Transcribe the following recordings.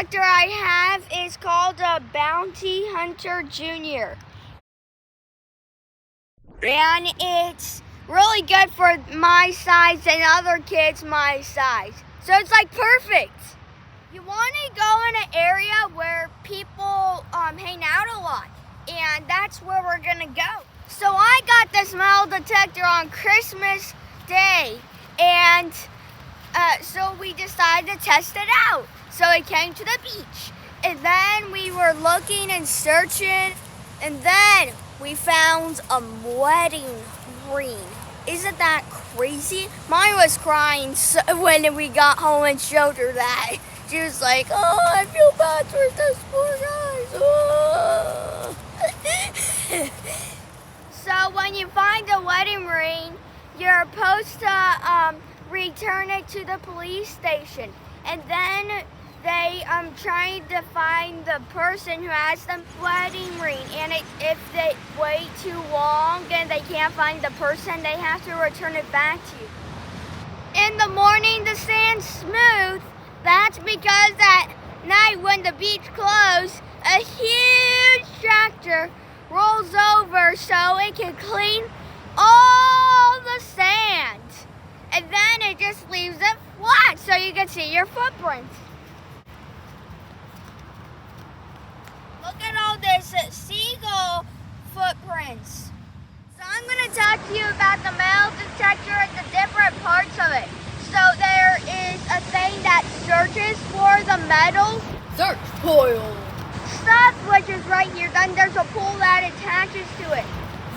detector I have is called a Bounty Hunter Jr. And it's really good for my size and other kids my size. So it's like perfect. You want to go in an area where people hang out a lot. And that's where we're going to go. So I got this metal detector on Christmas Day. And so we decided to test it out. So we came to the beach. And then we were looking and searching. And then we found a wedding ring. Isn't that crazy? Mine was crying when we got home and showed her that. She was like, oh, I feel bad for this poor guy. Oh. So when you find a wedding ring, you're supposed to return it to the police station. And then they trying to find the person who has the wedding ring. And if they wait too long and they can't find the person, they have to return it back to you. In the morning, the sand's smooth. That's because at night when the beach closed, a huge tractor rolls over so it can clean all the sand. And then it just leaves it flat so you can see your footprints. Look at all this seagull footprints. So I'm going to talk to you about the metal detector and the different parts of it. So there is a thing that searches for the metal. Search coil. Stuff, which is right here. Then there's a pole that attaches to it.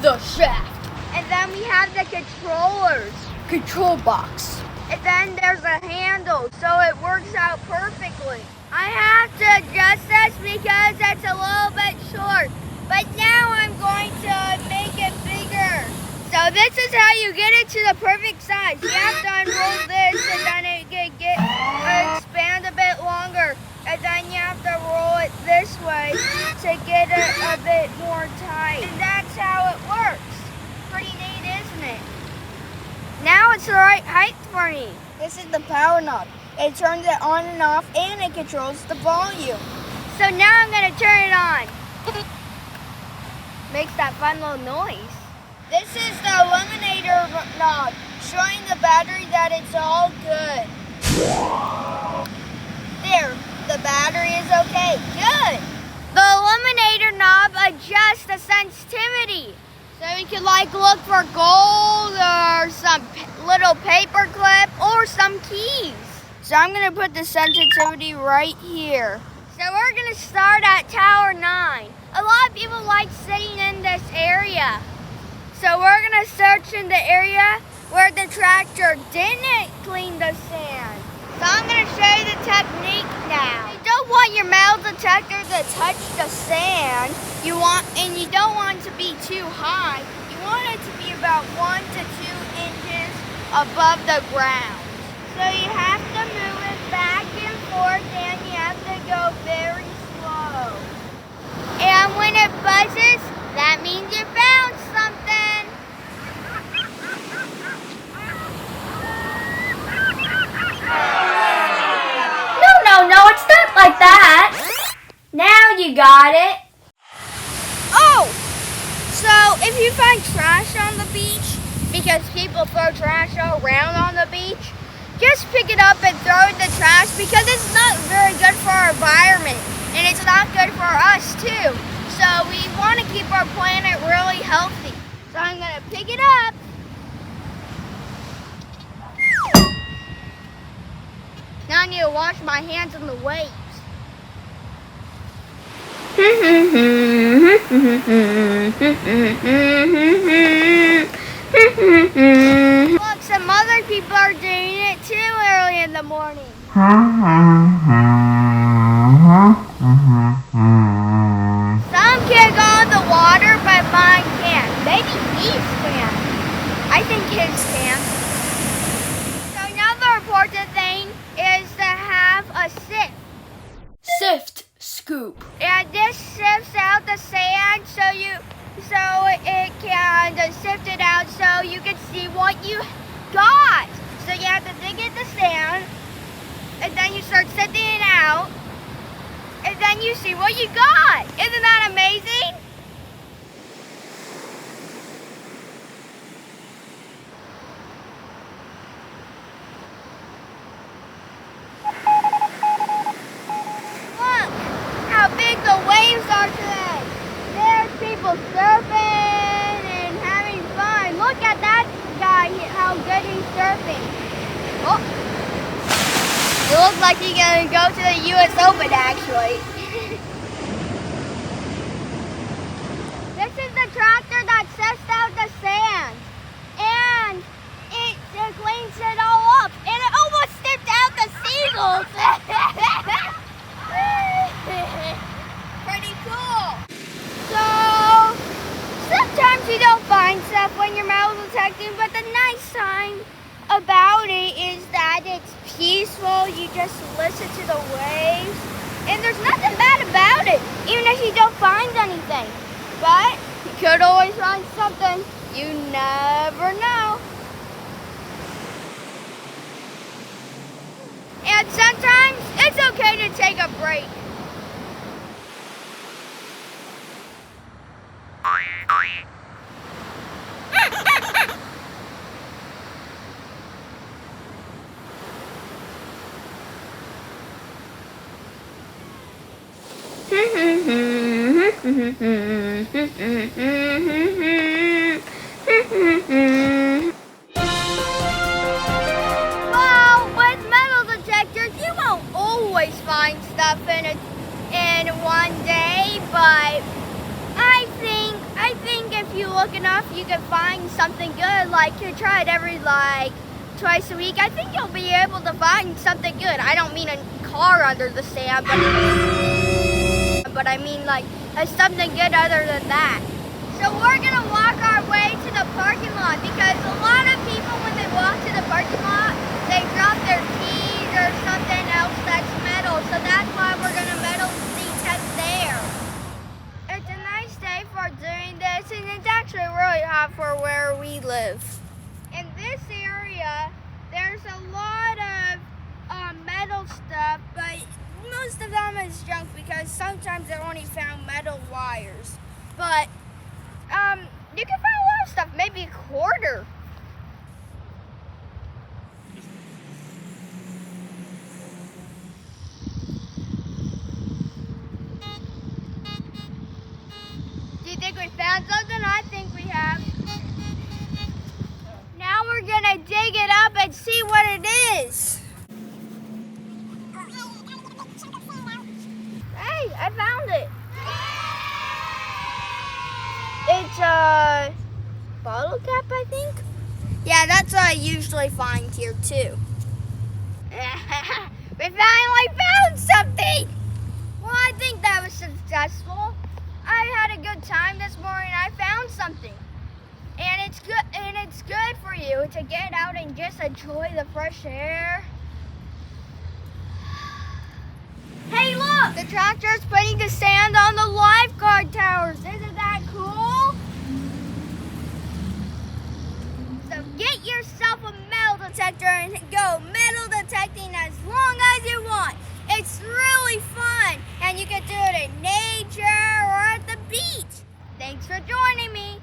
The shaft. And then we have the controllers. Control box. And then there's a handle, so it works out perfectly. I have to adjust this because it's a little bit short. But now I'm going to make it bigger. So this is how you get it to the perfect size. You have to unroll this and then it can expand a bit longer. And then you have to roll it this way to get it a bit more tight. And that's how it works. Pretty neat, isn't it? Now it's the right height for me. This is the power knob. It turns it on and off and it controls the volume. So now I'm going to turn it on. Makes that fun little noise. This is the illuminator knob, showing the battery that it's all good. There, the battery is okay. Good. The illuminator knob adjusts the sensitivity. So you can look for gold or some little paper clip or some keys. So I'm going to put the sensitivity right here. So we're going to start at Tower 9. A lot of people like sitting in this area. So we're going to search in the area where the tractor didn't clean the sand. So I'm going to show you the technique now. You don't want your metal detector to touch the sand. You don't want it to be too high. You want it to be about 1 to 2 inches above the ground. So you have to move it back and forth and you have to go very slow. And when it buzzes, that means you found something. No, it's not like that. Now you got it. Oh, so if you find trash on the beach, because people throw trash all around on the beach, just pick it up and throw it in the trash because it's not very good for our environment and it's not good for us too. So we want to keep our planet really healthy. So I'm going to pick it up. Now I need to wash my hands in the waves. Look, some other people are doing it too early in the morning. Some can go in the water, but mine can't. Maybe his can. I think his can. So another important thing is to have a sift. Sift scoop. And this sifts out the sand so it can sift it out so you can see what you got. So you have to dig in the sand and then you start sifting it out. then you see what you got. Isn't that amazing? Look how big the waves are today. There's people surfing and having fun. Look at that guy, how good he's surfing. Oh, it looks like he's gonna go to the U.S. Open actually. This is the tractor that sifts out the sand. And it cleans it all up. And it almost snipped out the seagulls. Pretty cool. So, sometimes you don't find stuff when you're metal detecting, but the nice time about it is that it's peaceful. You just listen to the waves. And there's nothing bad about it, even if you don't find anything. But you could always find something. You never know. And sometimes it's okay to take a break. Well, with metal detectors, you won't always find stuff in one day, but I think if you look enough, you can find something good. Like you try it every twice a week. I think you'll be able to find something good. I don't mean a car under the sand, but I mean something good other than that. So we're gonna walk our way to the parking lot because a lot of people, when they walk to the parking lot, they drop their keys or something else that's metal. So that's why we're gonna metal detect there. It's a nice day for doing this, and it's actually really hot for where we live. In this area, there's a lot of metal stuff, but most of them is junk because sometimes they only found metal wires. But you can find a lot of stuff, maybe a quarter. Do you think we found something? I think we have. Now we're gonna dig it up and see what it is. Hey, I found it. It's a bottle cap, I think. Yeah, that's what I usually find here too. We finally found something. Well, I think that was successful. I had a good time this morning. I found something. And it's good for you to get out and just enjoy the fresh air. Hey, look! The tractor's putting the sand on the lifeguard towers. Isn't that cool? So get yourself a metal detector and go metal detecting as long as you want. It's really fun, and you can do it in nature or at the beach. Thanks for joining me.